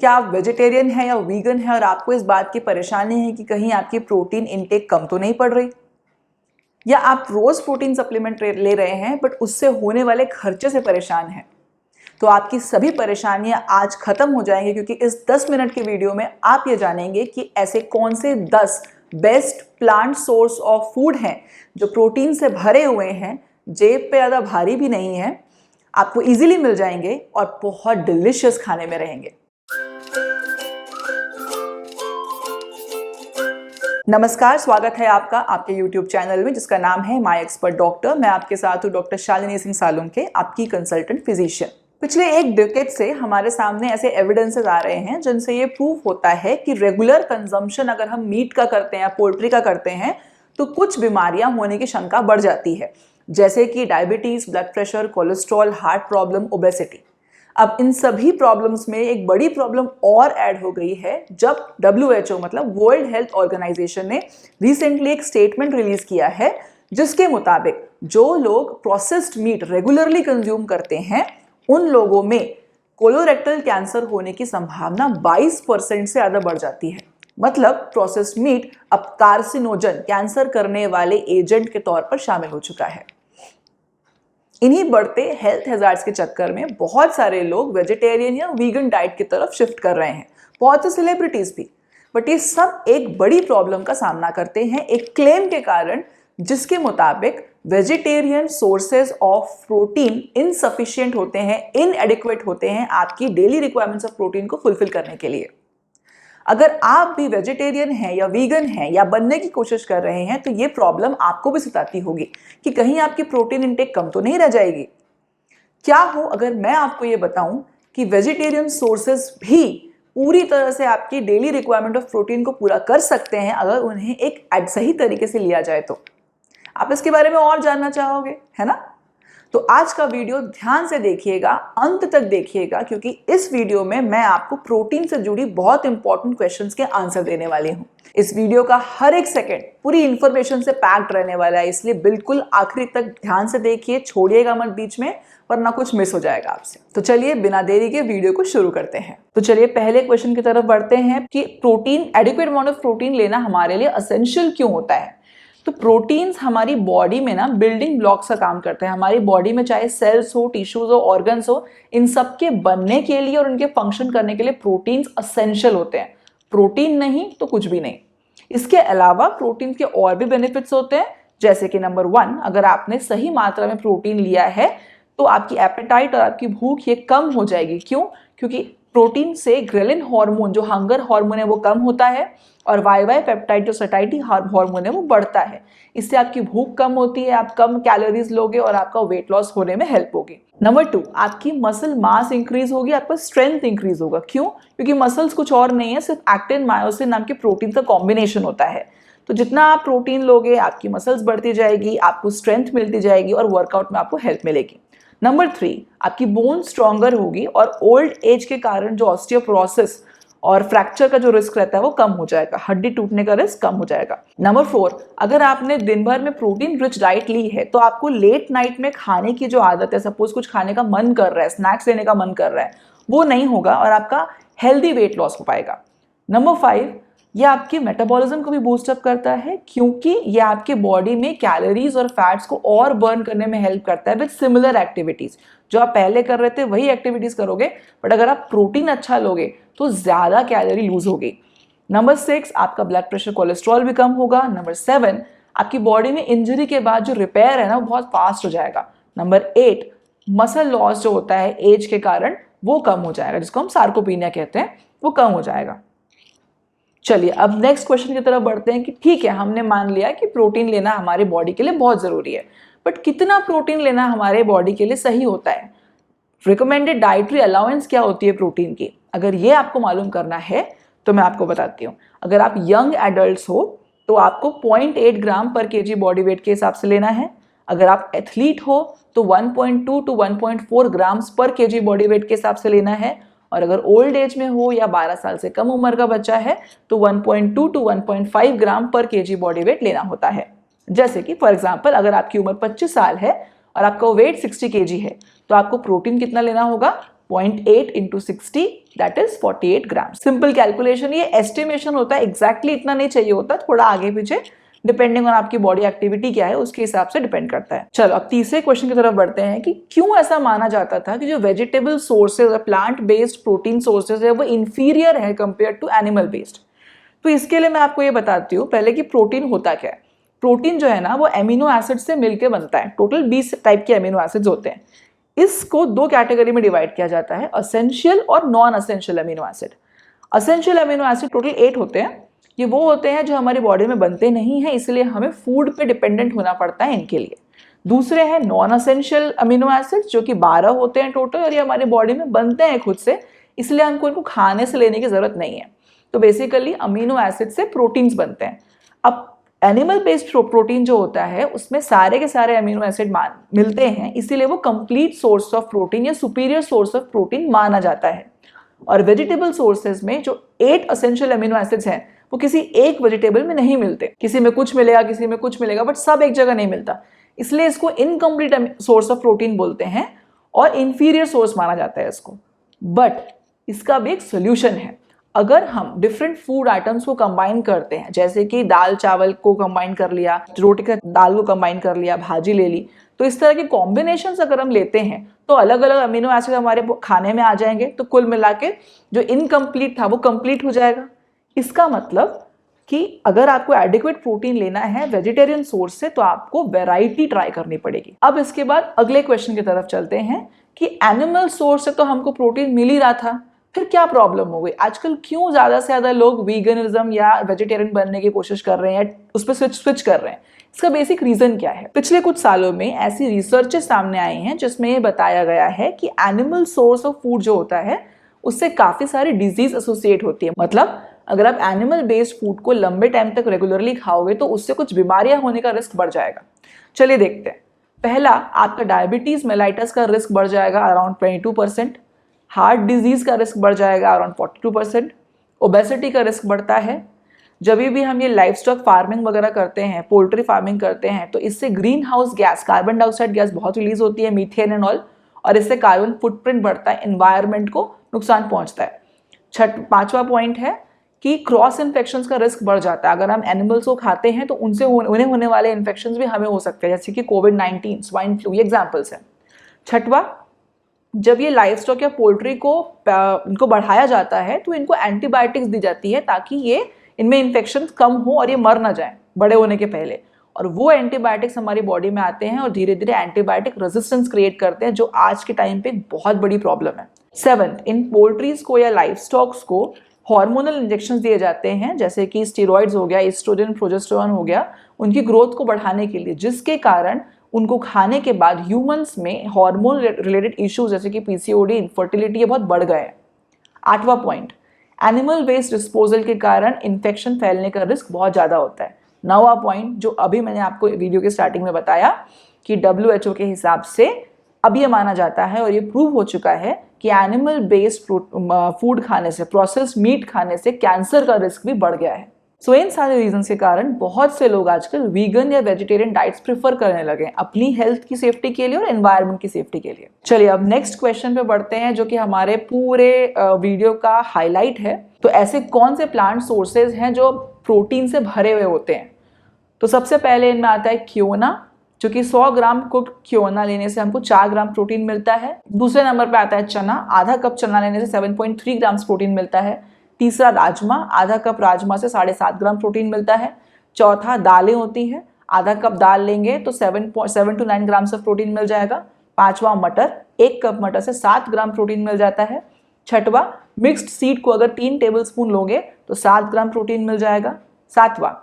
क्या आप वेजिटेरियन हैं या वीगन हैं और आपको इस बात की परेशानी है कि कहीं आपकी प्रोटीन इनटेक कम तो नहीं पड़ रही, या आप रोज प्रोटीन सप्लीमेंट ले रहे हैं बट उससे होने वाले खर्चे से परेशान हैं, तो आपकी सभी परेशानियां आज खत्म हो जाएंगी, क्योंकि इस 10 मिनट की वीडियो में आप ये जानेंगे कि ऐसे कौन से 10 best plant source of food हैं जो प्रोटीन से भरे हुए हैं, जेब पे ज़्यादा भारी भी नहीं है, आपको इजीली मिल जाएंगे और बहुत डिलिशियस खाने में रहेंगे। नमस्कार, स्वागत है आपका आपके YouTube चैनल में जिसका नाम है माय एक्सपर्ट डॉक्टर। मैं आपके साथ हूँ डॉक्टर शालिनी सिंह सालुंके, आपकी कंसल्टेंट फिजिशियन। पिछले एक डिकेड से हमारे सामने ऐसे एविडेंसेस आ रहे हैं जिनसे ये प्रूव होता है कि रेगुलर कंजम्पशन अगर हम मीट का करते हैं या पोल्ट्री का करते हैं तो कुछ बीमारियां होने की शंका बढ़ जाती है, जैसे कि diabetes, blood pressure, cholesterol, heart problem, obesity. अब इन सभी प्रॉब्लम्स में एक बड़ी प्रॉब्लम और ऐड हो गई है जब WHO मतलब वर्ल्ड हेल्थ ऑर्गेनाइजेशन ने रिसेंटली एक स्टेटमेंट रिलीज किया है जिसके मुताबिक जो लोग प्रोसेस्ड मीट रेगुलरली कंज्यूम करते हैं उन लोगों में कोलोरेक्टल कैंसर होने की संभावना 22% से ज़्यादा बढ़ जाती है। मतलब प्रोसेस्ड मीट अब कार्सिनोजन, कैंसर करने वाले एजेंट के तौर पर शामिल हो चुका है। इन्हीं बढ़ते हेल्थ हैजार्ड्स के चक्कर में बहुत सारे लोग वेजिटेरियन या वीगन डाइट की तरफ शिफ्ट कर रहे हैं, बहुत से सेलिब्रिटीज भी। बट ये सब एक बड़ी प्रॉब्लम का सामना करते हैं, एक क्लेम के कारण जिसके मुताबिक vegetarian sources of protein insufficient होते हैं, इनएडिक्वेट होते हैं आपकी डेली रिक्वायरमेंट्स ऑफ प्रोटीन को फुलफिल करने के लिए। अगर आप भी वेजिटेरियन हैं या वीगन हैं या बनने की कोशिश कर रहे हैं तो ये प्रॉब्लम आपको भी सताती होगी कि कहीं आपकी प्रोटीन इंटेक कम तो नहीं रह जाएगी। क्या हो अगर मैं आपको ये बताऊं कि वेजिटेरियन सोर्सेज भी पूरी तरह से आपकी डेली रिक्वायरमेंट ऑफ प्रोटीन को पूरा कर सकते हैं अगर उन्हें एक सही तरीके से लिया जाए। तो आप इसके बारे में और जानना चाहोगे, है ना? तो आज का वीडियो ध्यान से देखिएगा, अंत तक देखिएगा, क्योंकि इस वीडियो में मैं आपको प्रोटीन से जुड़ी बहुत इंपॉर्टेंट क्वेश्चंस के आंसर देने वाली हूं। इस वीडियो का हर एक सेकंड पूरी इंफॉर्मेशन से पैक्ड रहने वाला है, इसलिए बिल्कुल आखिरी तक ध्यान से देखिए, छोड़िएगा मत बीच में वरना कुछ मिस हो जाएगा आपसे। तो चलिए बिना देरी के वीडियो को शुरू करते हैं। तो चलिए पहले क्वेश्चन की तरफ बढ़ते हैं कि protein, adequate amount of protein लेना हमारे लिए एसेंशियल क्यों होता है। तो प्रोटीन्स हमारी बॉडी में ना बिल्डिंग ब्लॉक्स का काम करते हैं। हमारी बॉडी में चाहे सेल्स हो, टिश्यूज हो, ऑर्गन्स हो, इन सब के बनने के लिए और इनके फंक्शन करने के लिए प्रोटीन्स एसेंशियल होते हैं। प्रोटीन नहीं तो कुछ भी नहीं। इसके अलावा प्रोटीन के और भी बेनिफिट्स होते हैं, जैसे कि नंबर 1, अगर आपने सही मात्रा में प्रोटीन लिया है तो आपकी एपेटाइट और आपकी भूख ये कम हो जाएगी। क्यों? क्योंकि प्रोटीन से ग्रेलिन हार्मोन, जो हंगर हार्मोन है, वो कम होता है और वाई पेप्टाइड, जो सटाइटी हार्मोन है, वो बढ़ता है। इससे आपकी भूख कम होती है, आप कम कैलोरीज लोगे और आपका वेट लॉस होने में हेल्प होगी। नंबर 2, आपकी मसल मास इंक्रीज होगी, आपका स्ट्रेंथ इंक्रीज होगा। क्यों? क्योंकि मसल्स कुछ और नहीं है, सिर्फ एक्टिन मायोसिन नाम के प्रोटीन का कॉम्बिनेशन होता है। तो जितना आप प्रोटीन लोगे आपकी मसल्स बढ़ती जाएगी, आपको स्ट्रेंथ मिलती जाएगी और वर्कआउट में आपको हेल्प मिलेगी। नंबर 3, आपकी बोन स्ट्रॉन्गर होगी और ओल्ड एज के कारण जो ऑस्टियोपोरोसिस और फ्रैक्चर का जो रिस्क रहता है वो कम हो जाएगा, हड्डी टूटने का रिस्क कम हो जाएगा। नंबर 4, अगर आपने दिन भर में प्रोटीन रिच डाइट ली है तो आपको लेट नाइट में खाने की जो आदत है, सपोज कुछ खाने का मन कर रहा है, स्नैक्स लेने का मन कर रहा है, वो नहीं होगा और आपका हेल्दी वेट लॉस हो पाएगा। नंबर 5, ये आपके मेटाबॉलिज्म को भी बूस्टअप करता है, क्योंकि ये आपके बॉडी में कैलोरीज और फैट्स को और बर्न करने में हेल्प करता है विद सिमिलर एक्टिविटीज। जो आप पहले कर रहे थे वही एक्टिविटीज करोगे, बट अगर आप प्रोटीन अच्छा लोगे तो ज्यादा कैलोरी लूज होगी। नंबर 6, आपका ब्लड प्रेशर, कोलेस्ट्रॉल भी कम होगा। नंबर 7, आपकी बॉडी में इंजरी के बाद जो रिपेयर है ना वो बहुत फास्ट हो जाएगा। नंबर 8, मसल लॉस जो होता है एज के कारण वो कम हो जाएगा, जिसको हम सार्कोपीनिया कहते हैं, वो कम हो जाएगा। चलिए अब नेक्स्ट क्वेश्चन की तरफ बढ़ते हैं कि ठीक है, हमने मान लिया कि प्रोटीन लेना हमारे बॉडी के लिए बहुत जरूरी है, बट कितना प्रोटीन लेना हमारे बॉडी के लिए सही होता है? रिकमेंडेड डाइटरी अलाउंस क्या होती है प्रोटीन की? अगर ये आपको मालूम करना है तो मैं आपको बताती हूँ। अगर आप यंग एडल्ट्स हो तो आपको 0.8 ग्राम पर केजी बॉडी वेट के हिसाब से लेना है। अगर आप एथलीट हो तो 1.2 to 1.4 ग्राम्स पर केजी बॉडी वेट के हिसाब से लेना है। और अगर ओल्ड एज में हो या 12 साल से कम उम्र का बच्चा है तो 1.2 to 1.5 ग्राम पर केजी बॉडी वेट लेना होता है। जैसे कि फॉर एग्जांपल अगर आपकी उम्र 25 साल है और आपका वेट 60 केजी है तो आपको प्रोटीन कितना लेना होगा? 0.8 into 60 that is 48 gram. Simple calculation, ये एस्टिमेशन होता है, एग्जैक्टली इतना नहीं चाहिए होता, थोड़ा आगे पीछे डिपेंडिंग ऑन आपकी बॉडी एक्टिविटी क्या है उसके हिसाब से डिपेंड करता है। चलो अब तीसरे क्वेश्चन की तरफ बढ़ते हैं कि क्यों ऐसा माना जाता था कि जो vegetable sources plant based protein sources है वो इंफीरियर है कंपेयर टू एनिमल बेस्ड। तो इसके लिए मैं आपको ये बताती हूँ पहले कि प्रोटीन होता क्या है। प्रोटीन जो है ना वो एमिनो एसिड से मिलकर बनता है, टोटल 20 टाइप के एमिनो एसिड्स होते हैं। इसको दो कैटेगरी में डिवाइड किया जाता है, असेंशियल और non essential amino acid. Essential amino acid total 8 होते हैं। ये वो होते हैं जो हमारी बॉडी में बनते नहीं हैं, इसलिए हमें फूड पे डिपेंडेंट होना पड़ता है इनके लिए। दूसरे हैं नॉन असेंशियल अमीनो एसिड जो कि 12 होते हैं टोटल, और ये हमारी बॉडी में बनते हैं खुद से, इसलिए हमको इनको खाने से लेने की जरूरत नहीं है। तो बेसिकली अमीनो एसिड से प्रोटीन्स बनते हैं। अब एनिमल बेस्ड प्रोटीन जो होता है उसमें सारे के सारे अमीनो एसिड मिलते हैं, इसीलिए वो कंप्लीट सोर्स ऑफ प्रोटीन या सुपीरियर सोर्स ऑफ प्रोटीन माना जाता है। और वेजिटेबल सोर्सेज में जो 8 असेंशियल अमीनो एसिड्स हैं वो किसी एक वेजिटेबल में नहीं मिलते, किसी में कुछ मिलेगा किसी में कुछ मिलेगा, बट सब एक जगह नहीं मिलता, इसलिए इसको इनकम्प्लीट सोर्स ऑफ प्रोटीन बोलते हैं और इंफीरियर सोर्स माना जाता है इसको। बट इसका भी एक सोल्यूशन है। अगर हम डिफरेंट फूड आइटम्स को कंबाइन करते हैं, जैसे कि दाल चावल को कंबाइन कर लिया, रोटी का दाल को कंबाइन कर लिया, भाजी ले ली, तो इस तरह के कॉम्बिनेशंस अगर हम लेते हैं तो अलग अलग अमीनो एसिड हमारे खाने में आ जाएंगे, तो कुल मिला के जो इनकम्प्लीट था वो कंप्लीट हो जाएगा। इसका मतलब कि अगर आपको एडिक्वेट प्रोटीन लेना है वेजिटेरियन सोर्स से तो आपको वैरायटी ट्राई करनी पड़ेगी। अब इसके बाद अगले क्वेश्चन की तरफ चलते हैं कि एनिमल सोर्स से तो हमको प्रोटीन मिल ही रहा था, फिर क्या प्रॉब्लम हो गई? आजकल क्यों ज्यादा से ज्यादा लोग वीगनिज्म या वेजिटेरियन बनने की कोशिश कर रहे हैं, उस पर स्विच कर रहे हैं? इसका बेसिक रीजन क्या है? पिछले कुछ सालों में ऐसी रिसर्चेस सामने आई हैं जिसमें ये बताया गया है कि एनिमल सोर्स ऑफ फूड जो होता है उससे काफी सारी डिजीज एसोसिएट होती है। मतलब अगर आप एनिमल बेस्ड फूड को लंबे टाइम तक रेगुलरली खाओगे तो उससे कुछ बीमारियां होने का रिस्क बढ़ जाएगा। चलिए देखते हैं। पहला, आपका डायबिटीज मेलाइटस का रिस्क बढ़ जाएगा अराउंड 22%, हार्ट डिजीज का रिस्क बढ़ जाएगा अराउंड 42%, ओबेसिटी का रिस्क बढ़ता है। जब भी हम ये लाइफ स्टॉक फार्मिंग वगैरह करते हैं, पोल्ट्री फार्मिंग करते हैं, तो इससे green house gas, carbon dioxide gas बहुत रिलीज होती है, मीथेन एंड ऑल, और इससे कार्बन फुटप्रिंट बढ़ता है, एनवायरनमेंट को नुकसान पहुंचता है। पांचवा पॉइंट है कि क्रॉस इन्फेक्शंस का रिस्क बढ़ जाता है। अगर हम एनिमल्स को खाते हैं तो उनसे उन्हें होने वाले इन्फेक्शंस भी हमें हो सकते हैं, जैसे कि कोविड-19, स्वाइन फ्लू, ये एग्जाम्पल्स हैं। छठवा, जब ये लाइफ स्टॉक या पोल्ट्री को इनको बढ़ाया जाता है तो इनको एंटीबायोटिक्स दी जाती है ताकि ये इनमें इन्फेक्शन कम हो और ये मर ना जाए बड़े होने के पहले, और वो एंटीबायोटिक्स हमारी बॉडी में आते हैं और धीरे धीरे एंटीबायोटिक रेजिस्टेंस क्रिएट करते हैं, जो आज के टाइम पे बहुत बड़ी प्रॉब्लम है। 7, इन पोल्ट्रीज को या लाइफ स्टॉक्स को हार्मोनल इंजेक्शन दिए जाते हैं, जैसे कि स्टेरॉइड्स हो गया, एस्ट्रोजन, प्रोजेस्टेरोन हो गया, उनकी ग्रोथ को बढ़ाने के लिए, जिसके कारण उनको खाने के बाद ह्यूमंस में हार्मोन रिलेटेड इश्यूज जैसे कि पीसीओडी, इनफर्टिलिटी, ये बहुत बढ़ गए हैं। 8वां पॉइंट, एनिमल वेस्ट डिस्पोजल के कारण इन्फेक्शन फैलने का रिस्क बहुत ज़्यादा होता है। 9वां पॉइंट, जो अभी मैंने आपको वीडियो के स्टार्टिंग में बताया कि WHO के हिसाब से अब ये माना जाता है और ये प्रूव हो चुका है कि एनिमल बेस्ड फूड खाने से, प्रोसेस्ड मीट खाने से कैंसर का रिस्क भी बढ़ गया है। सो इन सारे रीजन के कारण बहुत से लोग आजकल वीगन या वेजिटेरियन डाइट्स प्रेफर करने लगे हैं अपनी हेल्थ की सेफ्टी के लिए और एनवायरनमेंट की सेफ्टी के लिए। चलिए अब नेक्स्ट क्वेश्चन पे बढ़ते हैं, जो कि हमारे पूरे वीडियो का हाईलाइट है। तो ऐसे कौन से प्लांट सोर्सेज हैं जो प्रोटीन से भरे हुए होते हैं? तो सबसे पहले इनमें आता है क्योना, जो कि 100 ग्राम कुक्ड क्योना लेने से हमको 4 ग्राम प्रोटीन मिलता है। दूसरे नंबर पे आता है चना, आधा कप चना लेने से 7.3 ग्राम प्रोटीन मिलता है। तीसरा राजमा, आधा कप राजमा से 7.5 ग्राम प्रोटीन मिलता है। चौथा दालें होती है, आधा कप दाल लेंगे तो 7 to 9 ग्राम ऑफ प्रोटीन मिल जाएगा। पांचवा मटर, 1 कप मटर से 7 ग्राम प्रोटीन मिल जाता है। छठवा मिक्स्ड सीड को अगर 3 टेबलस्पून लोगे तो 7 ग्राम प्रोटीन मिल जाएगा। सातवां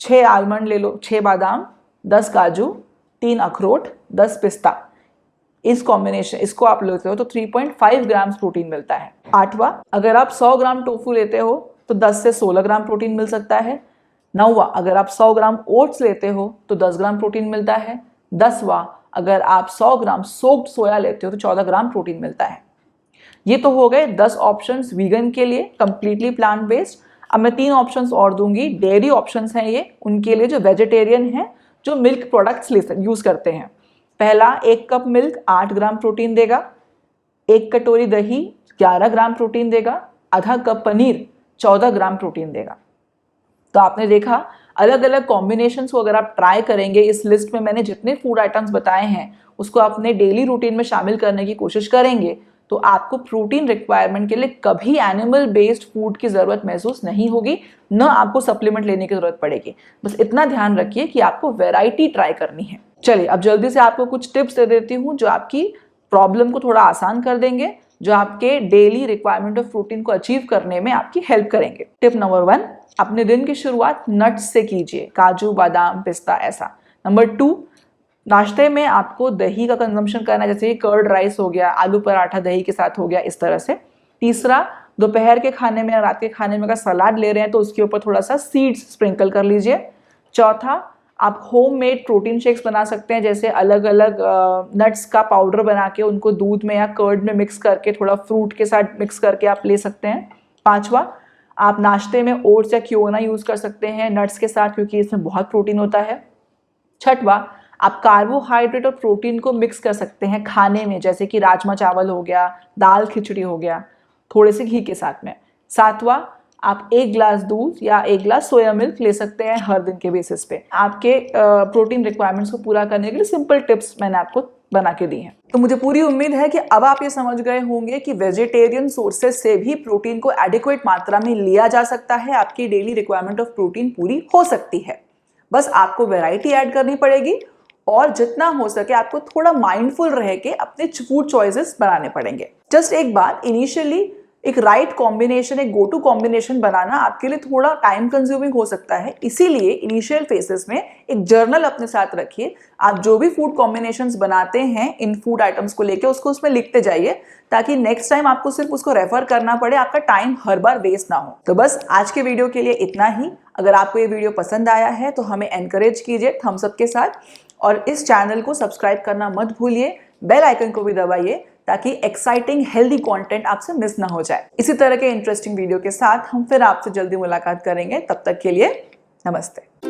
6 आलमंड ले लो, 6 बादाम, 10 काजू, 3 अखरोट, 10 पिस्ता, इस कॉम्बिनेशन इसको आप लेते हो तो 3.5 ग्राम प्रोटीन मिलता है। आठवां, अगर आप 100 ग्राम टोफू लेते हो तो 10 से 16 ग्राम प्रोटीन मिल सकता है। नौवां, अगर आप 100 ग्राम ओट्स लेते हो तो 10 ग्राम प्रोटीन मिलता है। 10वां, अगर आप 100 ग्राम सोक्ड सोया लेते हो तो 14 ग्राम प्रोटीन मिलता है। ये तो हो गए 10 ऑप्शंस वीगन के लिए, कंप्लीटली प्लांट बेस्ड। अब मैं 3 ऑप्शंस और दूंगी, डेयरी ऑप्शंस हैं ये, उनके लिए जो वेजिटेरियन हैं, जो मिल्क प्रोडक्ट्स यूज करते हैं। पहला, 1 कप मिल्क 8 ग्राम प्रोटीन देगा। 1 कटोरी दही 11 ग्राम प्रोटीन देगा, आधा कप पनीर 14 ग्राम प्रोटीन देगा। तो आपने देखा अलग अलग कॉम्बिनेशंस को अगर आप ट्राई करेंगे, इस लिस्ट में मैंने जितने फूड आइटम्स बताए हैं उसको अपने डेली रूटीन में शामिल करने की कोशिश करेंगे, तो आपको प्रोटीन रिक्वायरमेंट के लिए कभी एनिमल बेस्ड फूड की ज़रूरत महसूस नहीं होगी, न आपको सप्लीमेंट लेने की ज़रूरत पड़ेगी। बस इतना ध्यान रखिए कि आपको वैरायटी ट्राई करनी है। चलिए अब जल्दी से आपको कुछ टिप्स दे देती हूँ जो आपकी प्रॉब्लम को थोड़ा आसान कर देंगे, जो आपके डेली रिक्वायरमेंट ऑफ प्रोटीन को अचीव करने में आपकी हेल्प करेंगे। टिप नंबर 1, अपने दिन की शुरुआत नट्स से कीजिए, काजू, बादाम, पिस्ता ऐसा। नंबर 2, नाश्ते में आपको दही का कंजम्पशन करना है, जैसे कर्ड राइस हो गया, आलू पराठा दही के साथ हो गया, इस तरह से। तीसरा, दोपहर के खाने में या रात के खाने में अगर सलाद ले रहे हैं तो उसके ऊपर थोड़ा सा सीड्स स्प्रिंकल कर लीजिए। चौथा, आप होममेड प्रोटीन शेक्स बना सकते हैं, जैसे अलग अलग नट्स का पाउडर बना के उनको दूध में या कर्ड में मिक्स करके थोड़ा फ्रूट के साथ मिक्स करके आप ले सकते हैं। पांचवा, आप नाश्ते में ओट्स या क्योना यूज़ कर सकते हैं नट्स के साथ, क्योंकि इसमें बहुत प्रोटीन होता है। छठवा, आप कार्बोहाइड्रेट और प्रोटीन को मिक्स कर सकते हैं खाने में, जैसे कि राजमा चावल हो गया, दाल खिचड़ी हो गया, थोड़े से घी के साथ में। सातवां, आप 1 ग्लास दूध या 1 ग्लास सोया मिल्क ले सकते हैं हर दिन के बेसिस पे। आपके प्रोटीन रिक्वायरमेंट्स को पूरा करने के लिए सिंपल टिप्स मैंने आपको बना के दी हैं। तो मुझे पूरी उम्मीद है कि अब आप ये समझ गए होंगे कि वेजिटेरियन सोर्सेज से भी प्रोटीन को एडिक्वेट मात्रा में लिया जा सकता है, आपकी डेली रिक्वायरमेंट ऑफ प्रोटीन पूरी हो सकती है। बस आपको वैरायटी ऐड करनी पड़ेगी और जितना हो सके आपको थोड़ा माइंडफुल रह के अपने फूड चॉइसेस बनाने पड़ेंगे। जस्ट एक बात, इनिशियली एक राइट कॉम्बिनेशन, एक गो टू कॉम्बिनेशन बनाना आपके लिए थोड़ा टाइम कंज्यूमिंग हो सकता है, इसीलिए इनिशियल फेसेस में एक जर्नल अपने साथ रखिए। आप जो भी फूड कॉम्बिनेशंस बनाते हैं इन फूड आइटम्स को लेके उसको उसमें लिखते जाइए, ताकि नेक्स्ट टाइम आपको सिर्फ उसको रेफर करना पड़े, आपका टाइम हर बार वेस्ट ना हो। तो बस आज के वीडियो के लिए इतना ही। अगर आपको ये वीडियो पसंद आया है तो हमें एनकरेज कीजिए थम्स अप के साथ, और इस चैनल को सब्सक्राइब करना मत भूलिए, बेल आइकन को भी दबाइए ताकि एक्साइटिंग हेल्दी कंटेंट आपसे मिस ना हो जाए। इसी तरह के इंटरेस्टिंग वीडियो के साथ हम फिर आपसे जल्दी मुलाकात करेंगे। तब तक के लिए नमस्ते।